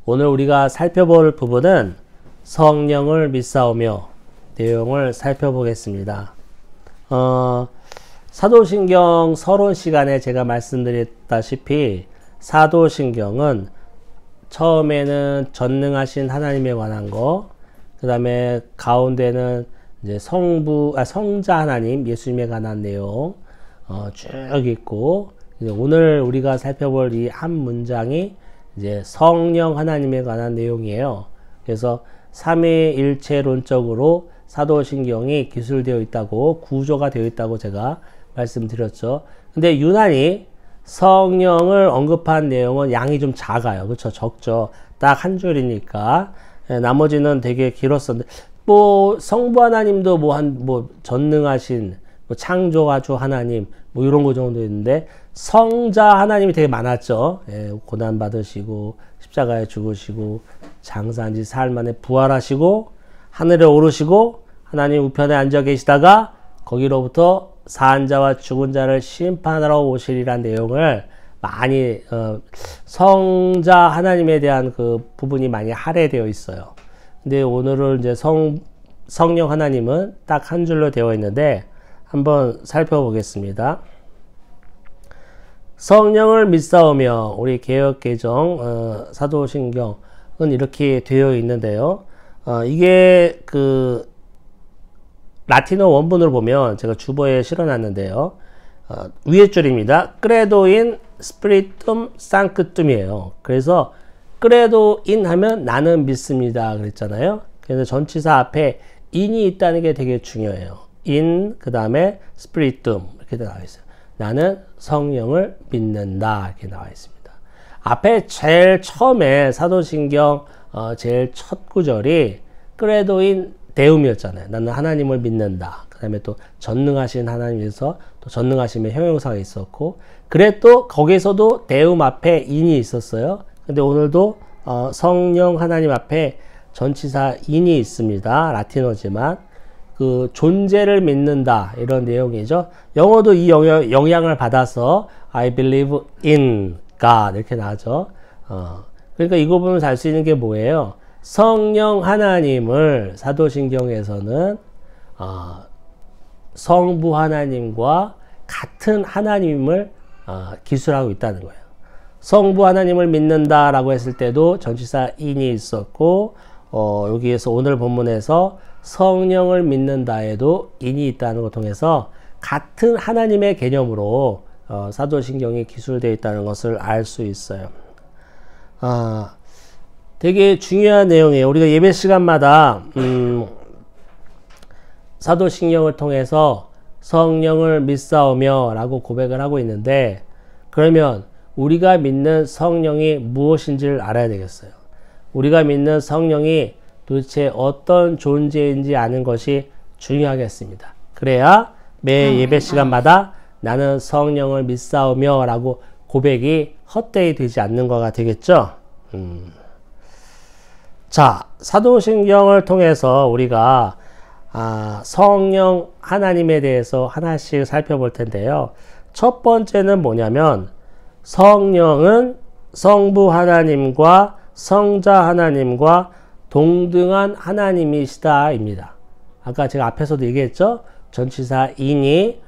오늘 우리가 살펴볼 부분은 성령을 믿사오며 내용을 살펴보겠습니다. 사도신경 서론 시간에 제가 말씀드렸다시피 사도신경은 처음에는 전능하신 하나님에 관한 거, 그 다음에 가운데는 이제 성자 하나님, 예수님에 관한 내용 쭉 있고, 오늘 우리가 살펴볼 이 한 문장이 이제 성령 하나님에 관한 내용이에요. 그래서 삼위일체론적으로 사도신경이 기술되어 있다고, 구조가 되어 있다고 제가 말씀드렸죠. 근데 유난히 성령을 언급한 내용은 양이 좀 작아요. 그렇죠? 적죠. 딱 한 줄이니까. 나머지는 되게 길었었는데, 성부 하나님도 전능하신, 창조주 하나님, 이런 거 정도 있는데, 성자 하나님이 되게 많았죠. 고난받으시고, 십자가에 죽으시고, 장사한 지 사흘 만에 부활하시고, 하늘에 오르시고, 하나님 우편에 앉아 계시다가, 거기로부터 산 자와 죽은 자를 심판하러 오시리란 내용을 많이, 성자 하나님에 대한 그 부분이 많이 할애되어 있어요. 근데 오늘은 이제 성령 하나님은 딱 한 줄로 되어 있는데, 한번 살펴보겠습니다. 성령을 믿사오며, 우리 개역개정 사도신경은 이렇게 되어 있는데요. 이게 라틴어 원문을 보면 제가 주보에 실어놨는데요. 위에 줄입니다. Credo Spiritum Sanctum이에요. 그래서 Credo 하면 나는 믿습니다 그랬잖아요. 그래서 전치사 앞에 in이 있다는 게 되게 중요해요. 그 다음에 Spiritum 이렇게 나와 있어요. 나는 성령을 믿는다 이렇게 나와 있습니다. 앞에 제일 처음에 사도신경 제일 첫 구절이 Credo in Deum이었잖아요. 나는 하나님을 믿는다. 그 다음에 또 전능하신 하나님에서 또 전능하심의 형용사가 있었고, 그래 또 거기서도 Deum 앞에 in이 있었어요. 근데 오늘도 성령 하나님 앞에 전치사 in이 있습니다. 라틴어지만 그 존재를 믿는다 이런 내용이죠. 영어도 이 영향을 받아서 I believe in God 이렇게 나오죠. 그러니까 이거 보면 알 수 있는 게 뭐예요? 성령 하나님을 사도신경에서는 성부 하나님과 같은 하나님을 기술하고 있다는 거예요. 성부 하나님을 믿는다라고 했을 때도 전치사 in이 있었고, 여기에서 오늘 본문에서 성령을 믿는다에도 in이 있다는 걸 통해서 같은 하나님의 개념으로 사도신경이 기술되어 있다는 것을 알 수 있어요. 되게 중요한 내용이에요. 우리가 예배 시간마다 사도신경을 통해서 성령을 믿사오며 라고 고백을 하고 있는데, 그러면 우리가 믿는 성령이 무엇인지를 알아야 되겠어요. 우리가 믿는 성령이 도대체 어떤 존재인지 아는 것이 중요하겠습니다. 그래야 매 예배 시간마다 나는 성령을 믿사오며 라고 고백이 헛되이 되지 않는 거가 되겠죠. 자, 사도신경을 통해서 우리가 성령 하나님에 대해서 하나씩 살펴볼 텐데요. 첫 번째는 뭐냐면, 성령은 성부 하나님과 성자 하나님과 동등한 하나님이시다 입니다. 아까 제가 앞에서도 얘기했죠. 전치사 in이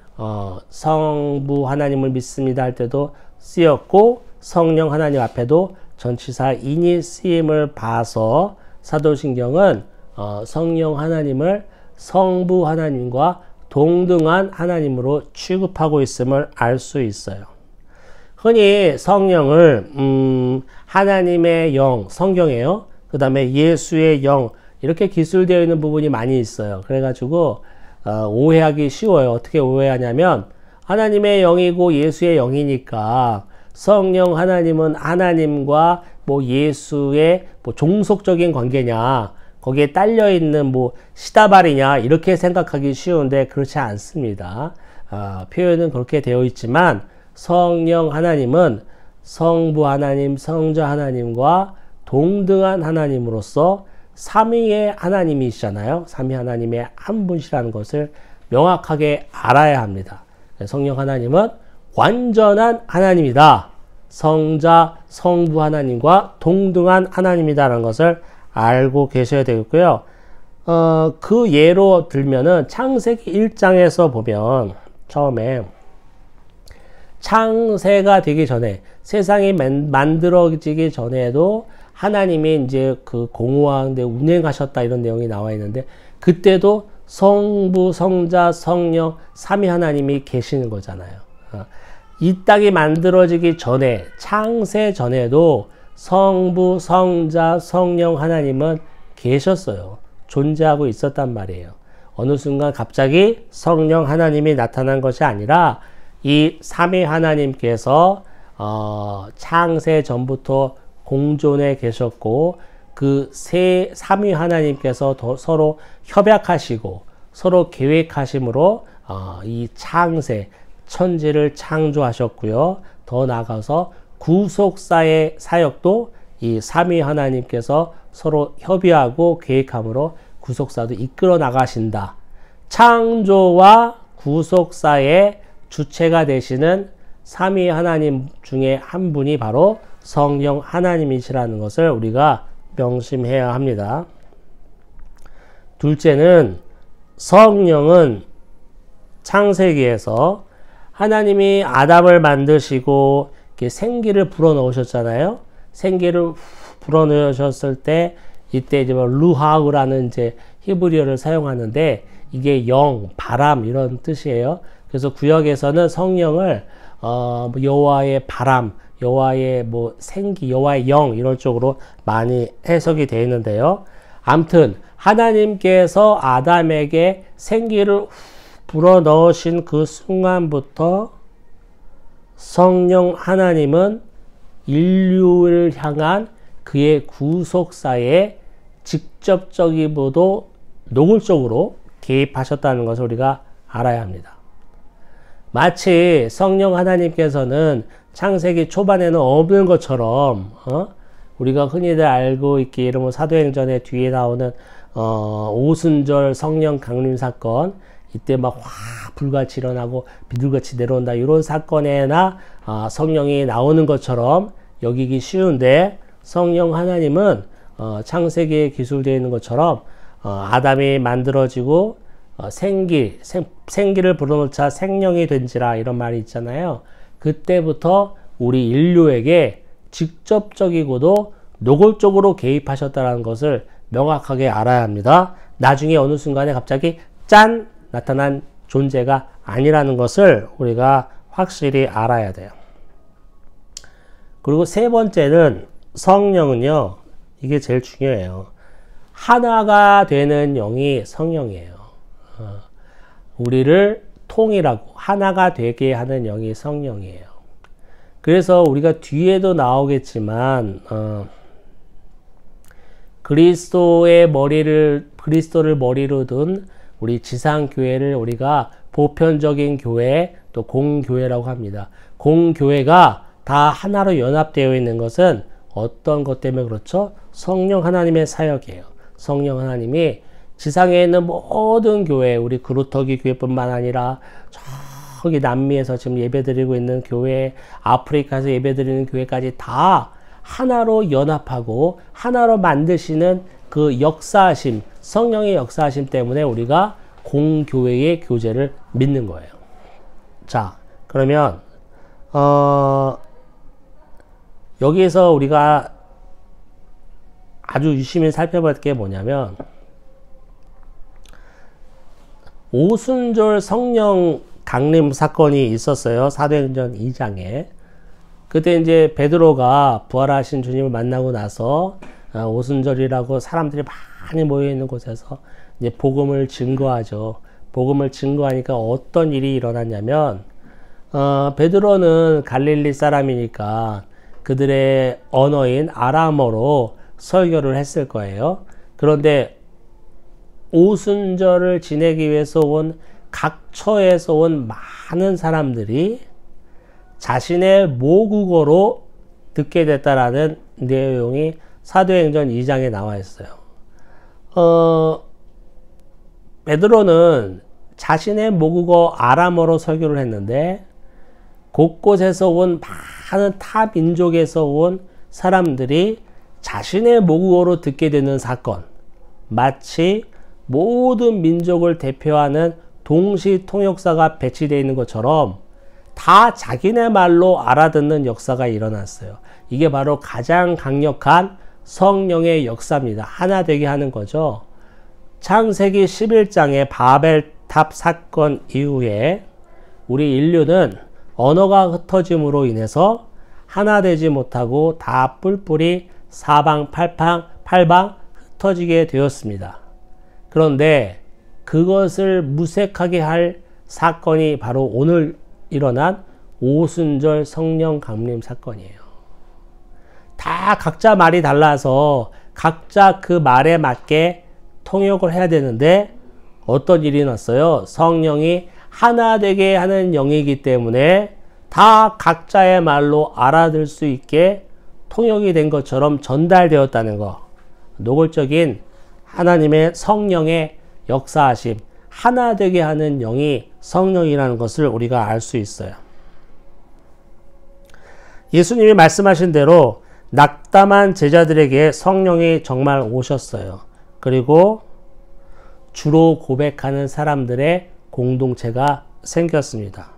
성부 하나님을 믿습니다 할 때도 쓰였고, 성령 하나님 앞에도 전치사 in이 쓰임을 봐서 사도신경은 성령 하나님을 성부 하나님과 동등한 하나님으로 취급하고 있음을 알 수 있어요. 흔히 성령을 하나님의 영, 성경이에요. 그 다음에 예수의 영, 이렇게 기술되어 있는 부분이 많이 있어요. 그래가지고 오해하기 쉬워요. 어떻게 오해하냐면, 하나님의 영이고 예수의 영이니까 성령 하나님은 하나님과 예수의 종속적인 관계냐, 거기에 딸려있는 시다발이냐, 이렇게 생각하기 쉬운데 그렇지 않습니다. 표현은 그렇게 되어 있지만 성령 하나님은 성부 하나님, 성자 하나님과 동등한 하나님으로서 삼위의 하나님이시잖아요. 삼위 하나님의 한 분이라는 것을 명확하게 알아야 합니다. 성령 하나님은 완전한 하나님이다. 성자, 성부 하나님과 동등한 하나님이다라는 것을 알고 계셔야 되겠고요. 그 예로 들면은 창세기 1장에서 보면 처음에 창세가 되기 전에 세상이 만들어지기 전에도 하나님이 이제 그 공허한데 운행하셨다 이런 내용이 나와 있는데 그때도 성부, 성자, 성령, 삼위 하나님이 계시는 거잖아요. 이 땅이 만들어지기 전에 창세 전에도 성부, 성자, 성령 하나님은 계셨어요. 존재하고 있었단 말이에요. 어느 순간 갑자기 성령 하나님이 나타난 것이 아니라 이 삼위 하나님께서 창세 전부터 공존해 계셨고 그 삼위 하나님께서 서로 협약하시고 서로 계획하심으로 이 창세 천지를 창조하셨고요. 더 나아가서 구속사의 사역도 이 삼위 하나님께서 서로 협의하고 계획함으로 구속사도 이끌어 나가신다. 창조와 구속사의 주체가 되시는 삼위 하나님 중에 한 분이 바로 성령 하나님이시라는 것을 우리가 명심해야 합니다. 둘째는 성령은 창세기에서 하나님이 아담을 만드시고 이렇게 생기를 불어넣으셨잖아요. 생기를 불어넣으셨을 때 이때 이제 루하우라는 이제 히브리어를 사용하는데 이게 영, 바람 이런 뜻이에요. 그래서 구역에서는 성령을 여호와의 바람, 여호와의 뭐 생기, 여호와의 영 이런 쪽으로 많이 해석이 되어 있는데요. 아무튼 하나님께서 아담에게 생기를 불어넣으신 그 순간부터 성령 하나님은 인류를 향한 그의 구속사에 직접적이고도 노골적으로 개입하셨다는 것을 우리가 알아야 합니다. 마치 성령 하나님께서는 창세기 초반에는 없는 것처럼 우리가 흔히들 알고 있기 이름은 사도행전의 뒤에 나오는 오순절 성령 강림 사건 이때 막 불같이 일어나고 비둘같이 내려온다 이런 사건에나 성령이 나오는 것처럼 여기기 쉬운데 성령 하나님은 창세기에 기술되어 있는 것처럼 아담이 만들어지고 생기를 불어넣자 생명이 된지라 이런 말이 있잖아요. 그때부터 우리 인류에게 직접적이고도 노골적으로 개입하셨다는 것을 명확하게 알아야 합니다. 나중에 어느 순간에 갑자기 짠! 나타난 존재가 아니라는 것을 우리가 확실히 알아야 돼요. 그리고 세 번째는 성령은요, 이게 제일 중요해요. 하나가 되는 영이 성령이에요. 우리를 통일하고 하나가 되게 하는 영이 성령이에요. 그래서 우리가 뒤에도 나오겠지만 그리스도를 머리로 둔 우리 지상교회를 우리가 보편적인 교회 또 공교회라고 합니다. 공교회가 다 하나로 연합되어 있는 것은 어떤 것 때문에 그렇죠? 성령 하나님의 사역이에요. 성령 하나님이 지상에 있는 모든 교회, 우리 그루터기 교회뿐만 아니라 저기 남미에서 지금 예배드리고 있는 교회, 아프리카에서 예배드리는 교회까지 다 하나로 연합하고 하나로 만드시는 그 역사하심, 성령의 역사하심 때문에 우리가 공교회의 교제를 믿는 거예요. 자, 그러면 여기에서 우리가 아주 유심히 살펴볼 게 뭐냐면 오순절 성령 강림 사건이 있었어요. 사도행전 2장에. 그때 이제 베드로가 부활하신 주님을 만나고 나서 오순절이라고 사람들이 많이 모여 있는 곳에서 이제 복음을 증거하죠. 복음을 증거하니까 어떤 일이 일어났냐면 베드로는 갈릴리 사람이니까 그들의 언어인 아람어로 설교를 했을 거예요. 그런데 오순절을 지내기 위해서 온 각처에서 온 많은 사람들이 자신의 모국어로 듣게 됐다라는 내용이 사도행전 2장에 나와 있어요. 베드로는 자신의 모국어 아람어로 설교를 했는데 곳곳에서 온 많은 타 민족에서 온 사람들이 자신의 모국어로 듣게 되는 사건, 마치 모든 민족을 대표하는 동시 통역사가 배치되어 있는 것처럼 다 자기네 말로 알아듣는 역사가 일어났어요. 이게 바로 가장 강력한 성령의 역사입니다. 하나 되게 하는 거죠. 창세기 11장의 바벨탑 사건 이후에 우리 인류는 언어가 흩어짐으로 인해서 하나 되지 못하고 다 뿔뿔이 사방팔방 흩어지게 되었습니다. 그런데 그것을 무색하게 할 사건이 바로 오늘 일어난 오순절 성령 강림 사건이에요. 다 각자 말이 달라서 각자 그 말에 맞게 통역을 해야 되는데 어떤 일이 났어요? 성령이 하나 되게 하는 영이기 때문에 다 각자의 말로 알아들 수 있게 통역이 된 것처럼 전달되었다는 거. 노골적인 하나님의 성령의 역사하심, 하나 되게 하는 영이 성령이라는 것을 우리가 알 수 있어요. 예수님이 말씀하신 대로 낙담한 제자들에게 성령이 정말 오셨어요. 그리고 주로 고백하는 사람들의 공동체가 생겼습니다.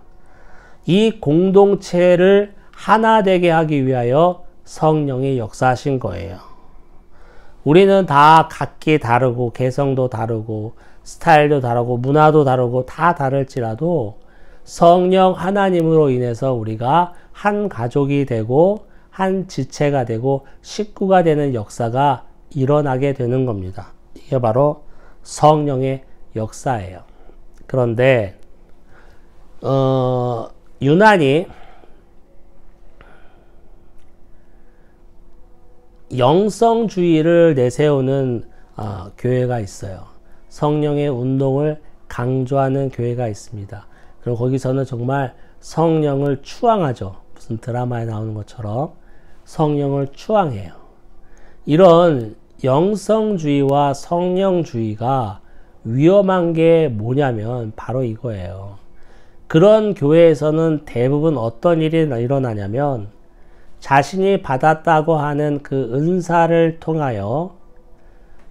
이 공동체를 하나 되게 하기 위하여 성령이 역사하신 거예요. 우리는 다 각기 다르고 개성도 다르고 스타일도 다르고 문화도 다르고 다 다를지라도 성령 하나님으로 인해서 우리가 한 가족이 되고 한 지체가 되고 식구가 되는 역사가 일어나게 되는 겁니다. 이게 바로 성령의 역사예요. 그런데 유난히 영성주의를 내세우는 교회가 있어요. 성령의 운동을 강조하는 교회가 있습니다. 그럼 거기서는 정말 성령을 추앙하죠. 무슨 드라마에 나오는 것처럼 성령을 추앙해요. 이런 영성주의와 성령주의가 위험한 게 뭐냐면 바로 이거예요. 그런 교회에서는 대부분 어떤 일이 일어나냐면 자신이 받았다고 하는 그 은사를 통하여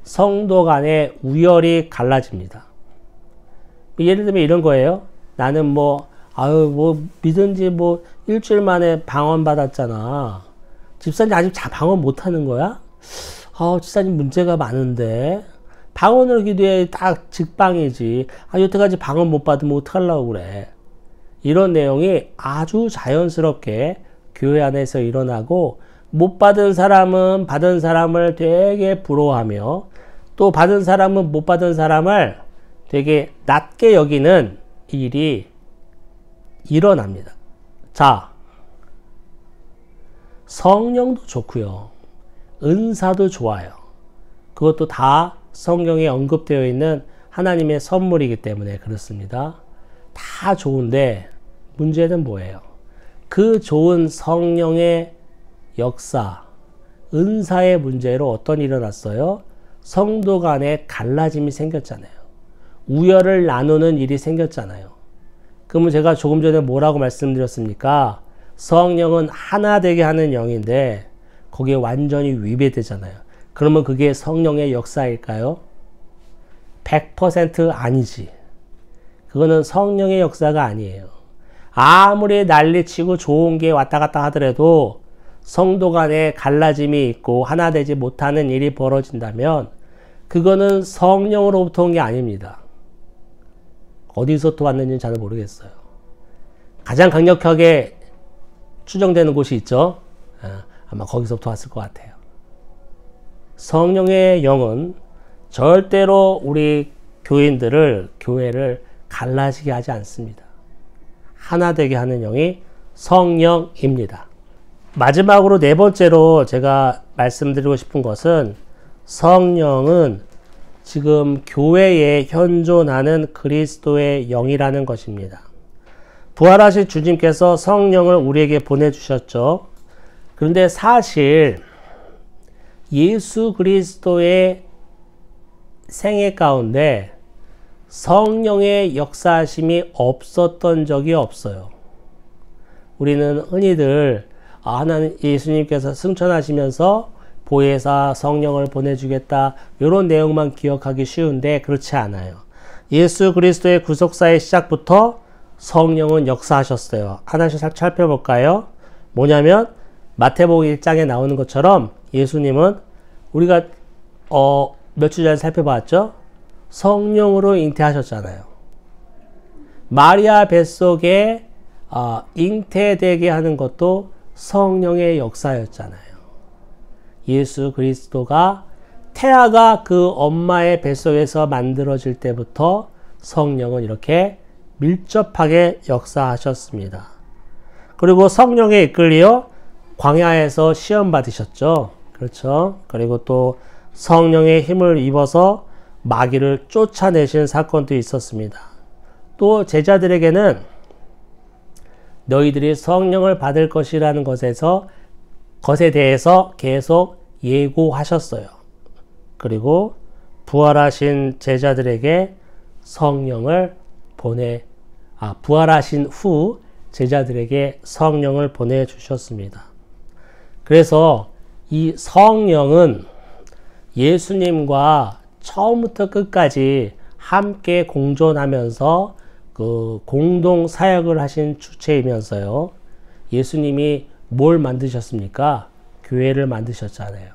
성도 간의 우열이 갈라집니다. 예를 들면 이런 거예요. 나는 믿은 지 일주일 만에 방언 받았잖아. 집사님 아직 방언 못 하는 거야? 집사님 문제가 많은데. 방언을 기도해 딱 직방이지. 여태까지 방언 못 받으면 어떡하려고 그래. 이런 내용이 아주 자연스럽게 교회 안에서 일어나고, 못 받은 사람은 받은 사람을 되게 부러워하며, 또 받은 사람은 못 받은 사람을 되게 낮게 여기는 일이 일어납니다. 자, 성령도 좋고요. 은사도 좋아요. 그것도 다 성경에 언급되어 있는 하나님의 선물이기 때문에 그렇습니다. 다 좋은데 문제는 뭐예요? 그 좋은 성령의 역사, 은사의 문제로 어떤 일이 일어났어요? 성도 간에 갈라짐이 생겼잖아요. 우열을 나누는 일이 생겼잖아요. 그러면 제가 조금 전에 뭐라고 말씀드렸습니까? 성령은 하나 되게 하는 영인데 거기에 완전히 위배되잖아요. 그러면 그게 성령의 역사일까요? 100% 아니지. 그거는 성령의 역사가 아니에요. 아무리 난리치고 좋은 게 왔다 갔다 하더라도 성도 간에 갈라짐이 있고 하나 되지 못하는 일이 벌어진다면 그거는 성령으로부터 온 게 아닙니다. 어디서부터 왔는지는 잘 모르겠어요. 가장 강력하게 추정되는 곳이 있죠. 아마 거기서부터 왔을 것 같아요. 성령의 영은 절대로 우리 교회를 갈라지게 하지 않습니다. 하나 되게 하는 영이 성령입니다. 마지막으로 네 번째로 제가 말씀드리고 싶은 것은 성령은 지금 교회에 현존하는 그리스도의 영이라는 것입니다. 부활하신 주님께서 성령을 우리에게 보내주셨죠. 그런데 사실 예수 그리스도의 생애 가운데 성령의 역사하심이 없었던 적이 없어요. 우리는 흔히들 하나님 예수님께서 승천하시면서 보혜사 성령을 보내주겠다 이런 내용만 기억하기 쉬운데 그렇지 않아요. 예수 그리스도의 구속사의 시작부터 성령은 역사하셨어요. 하나씩 살펴볼까요? 뭐냐면 마태복음 1장에 나오는 것처럼 예수님은 우리가 몇 주 전에 살펴봤죠? 성령으로 잉태하셨잖아요. 마리아 뱃속에 잉태되게 하는 것도 성령의 역사였잖아요. 예수 그리스도가 태아가 그 엄마의 뱃속에서 만들어질 때부터 성령은 이렇게 밀접하게 역사하셨습니다. 그리고 성령에 이끌려 광야에서 시험 받으셨죠. 그렇죠. 그리고 또 성령의 힘을 입어서 마귀를 쫓아내신 사건도 있었습니다. 또 제자들에게는 너희들이 성령을 받을 것이라는 것에 대해서 계속 예고하셨어요. 그리고 부활하신 제자들에게 성령을 부활하신 후 제자들에게 성령을 보내주셨습니다. 그래서 이 성령은 예수님과 처음부터 끝까지 함께 공존하면서 그 공동 사역을 하신 주체이면서요. 예수님이 뭘 만드셨습니까? 교회를 만드셨잖아요.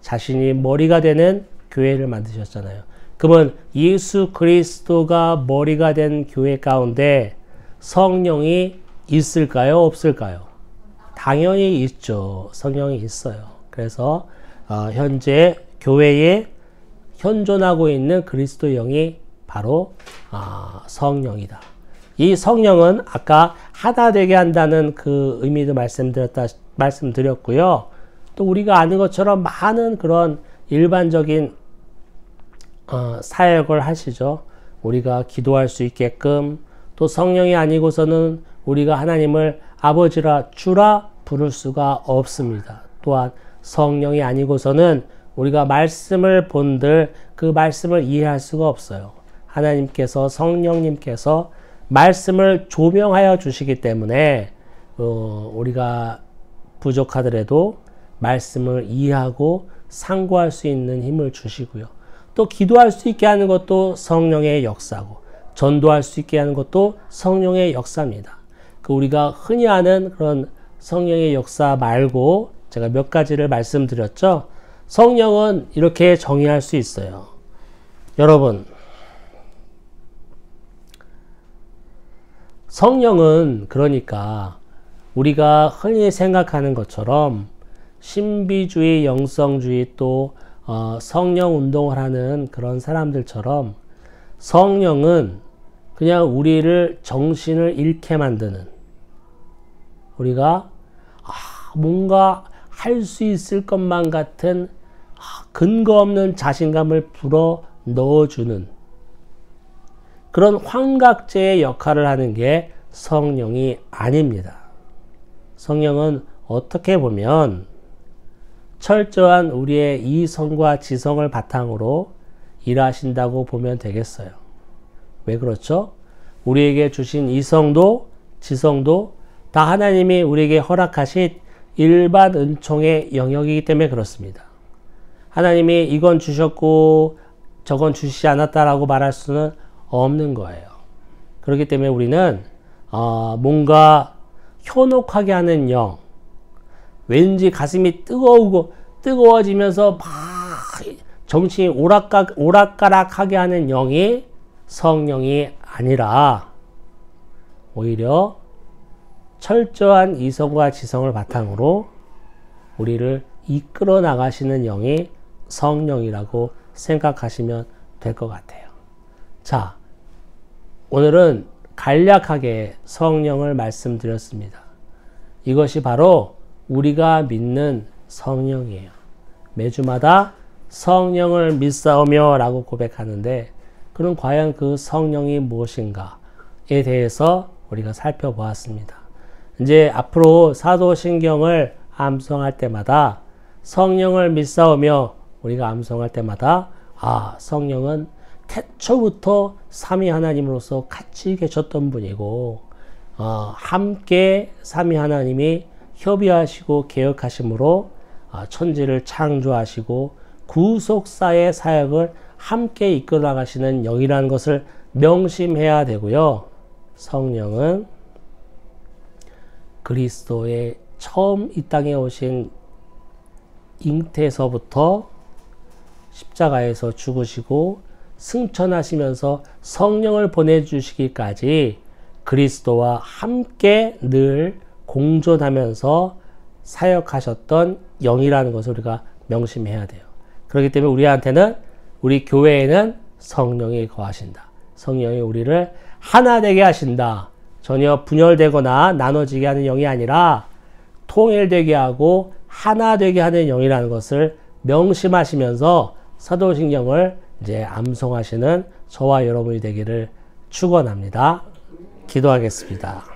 자신이 머리가 되는 교회를 만드셨잖아요. 그러면 예수 그리스도가 머리가 된 교회 가운데 성령이 있을까요? 없을까요? 당연히 있죠. 성령이 있어요. 그래서 현재 교회에 현존하고 있는 그리스도 영이 바로 성령이다. 이 성령은 아까 하나 되게 한다는 그 의미도 말씀드렸고요. 또 우리가 아는 것처럼 많은 그런 일반적인 사역을 하시죠. 우리가 기도할 수 있게끔, 또 성령이 아니고서는 우리가 하나님을 아버지라 주라 부를 수가 없습니다. 또한 성령이 아니고서는 우리가 말씀을 본들 그 말씀을 이해할 수가 없어요. 하나님께서 성령님께서 말씀을 조명하여 주시기 때문에 우리가 부족하더라도 말씀을 이해하고 상고할 수 있는 힘을 주시고요. 또 기도할 수 있게 하는 것도 성령의 역사고, 전도할 수 있게 하는 것도 성령의 역사입니다. 우리가 흔히 아는 그런 성령의 역사 말고 제가 몇 가지를 말씀드렸죠. 성령은 이렇게 정의할 수 있어요. 여러분, 성령은 그러니까 우리가 흔히 생각하는 것처럼 신비주의, 영성주의 또 성령 운동을 하는 그런 사람들처럼 성령은 그냥 우리를 정신을 잃게 만드는, 우리가 뭔가 할 수 있을 것만 같은 근거 없는 자신감을 불어 넣어주는 그런 환각제의 역할을 하는 게 성령이 아닙니다. 성령은 어떻게 보면 철저한 우리의 이성과 지성을 바탕으로 일하신다고 보면 되겠어요. 왜 그렇죠? 우리에게 주신 이성도 지성도 다 하나님이 우리에게 허락하신 일반 은총의 영역이기 때문에 그렇습니다. 하나님이 이건 주셨고 저건 주시지 않았다라고 말할 수는 없는 거예요. 그렇기 때문에 우리는 뭔가 현혹하게 하는 영, 왠지 가슴이 뜨거워지면서 막 정신이 오락가락하게 하는 영이 성령이 아니라 오히려 철저한 이성과 지성을 바탕으로 우리를 이끌어 나가시는 영이 성령이라고 생각하시면 될 것 같아요. 자, 오늘은 간략하게 성령을 말씀드렸습니다. 이것이 바로 우리가 믿는 성령이에요. 매주마다 성령을 믿사오며 라고 고백하는데, 그럼 과연 그 성령이 무엇인가에 대해서 우리가 살펴보았습니다. 이제 앞으로 사도신경을 암송할 때마다 성령을 믿사오며 우리가 암송할 때마다 성령은 태초부터 삼위 하나님으로서 같이 계셨던 분이고 함께 삼위 하나님이 협의하시고 개혁하심으로 천지를 창조하시고 구속사의 사역을 함께 이끌어 나가시는 영이라는 것을 명심해야 되고요. 성령은 그리스도의 처음 이 땅에 오신 잉태에서부터 십자가에서 죽으시고 승천하시면서 성령을 보내주시기까지 그리스도와 함께 늘 공존하면서 사역하셨던 영이라는 것을 우리가 명심해야 돼요. 그렇기 때문에 우리한테는, 우리 교회에는 성령이 거하신다. 성령이 우리를 하나 되게 하신다. 전혀 분열되거나 나눠지게 하는 영이 아니라 통일되게 하고 하나 되게 하는 영이라는 것을 명심하시면서 사도신경을 이제 암송하시는 저와 여러분이 되기를 축원합니다. 기도하겠습니다.